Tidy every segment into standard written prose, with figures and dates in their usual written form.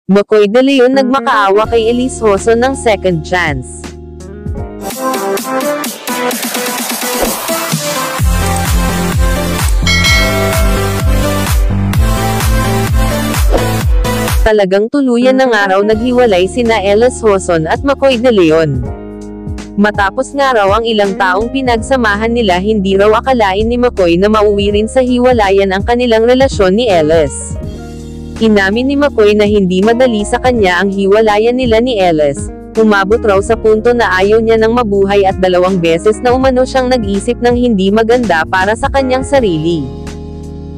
McCoy De Leon nagmakaawa kay Elise Hoson ng second chance. Talagang tuluyan ng araw naghiwalay sina Elise Hoson at McCoy De Leon. Matapos nga raw ang ilang taong pinagsamahan nila, hindi raw akalain ni McCoy na mauwi rin sa hiwalayan ang kanilang relasyon ni Elise. Inamin ni McCoy na hindi madali sa kanya ang hiwalayan nila ni Elise. Umabot raw sa punto na ayaw niya ng mabuhay at 2 beses na umano siyang nag-isip ng hindi maganda para sa kanyang sarili.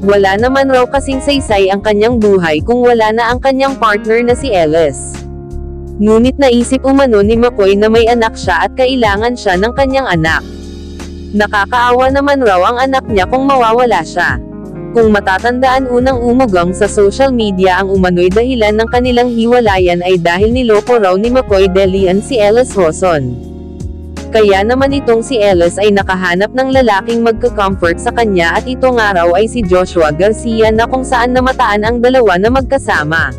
Wala naman raw kasing saysay ang kanyang buhay kung wala na ang kanyang partner na si Elise. Ngunit naisip umano ni McCoy na may anak siya at kailangan siya ng kanyang anak. Nakakaawa naman raw ang anak niya kung mawawala siya. Kung matatandaan, unang umugang sa social media ang umano'y dahilan ng kanilang hiwalayan ay dahil niloko raw ni McCoy De Leon si Elise Hoson. Kaya naman itong si Elise ay nakahanap ng lalaking magka-comfort sa kanya, at ito nga raw ay si Joshua Garcia na kung saan namataan ang dalawa na magkasama.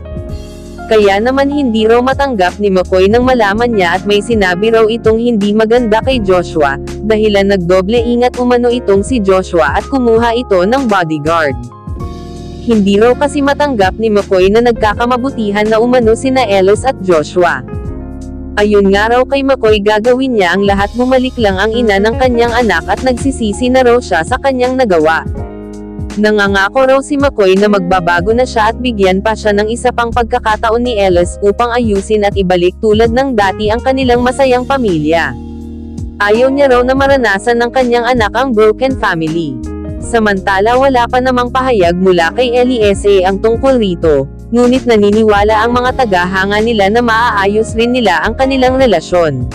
Kaya naman hindi raw matanggap ni McCoy nang malaman niya, at may sinabi raw itong hindi maganda kay Joshua, dahilan nagdoble ingat umano itong si Joshua at kumuha ito ng bodyguard. Hindi raw kasi matanggap ni McCoy na nagkakamabutihan na umano sina Elise at Joshua. Ayun nga raw kay McCoy, gagawin niya ang lahat, bumalik lang ang ina ng kanyang anak at nagsisisi na raw siya sa kanyang nagawa. Nangangako raw si McCoy na magbabago na siya at bigyan pa siya ng isa pang pagkakataon ni Elise upang ayusin at ibalik tulad ng dati ang kanilang masayang pamilya. Ayaw niya raw na maranasan ng kanyang anak ang broken family. Samantala wala pa namang pahayag mula kay Elise ang tungkol rito, ngunit naniniwala ang mga tagahanga nila na maaayos rin nila ang kanilang relasyon.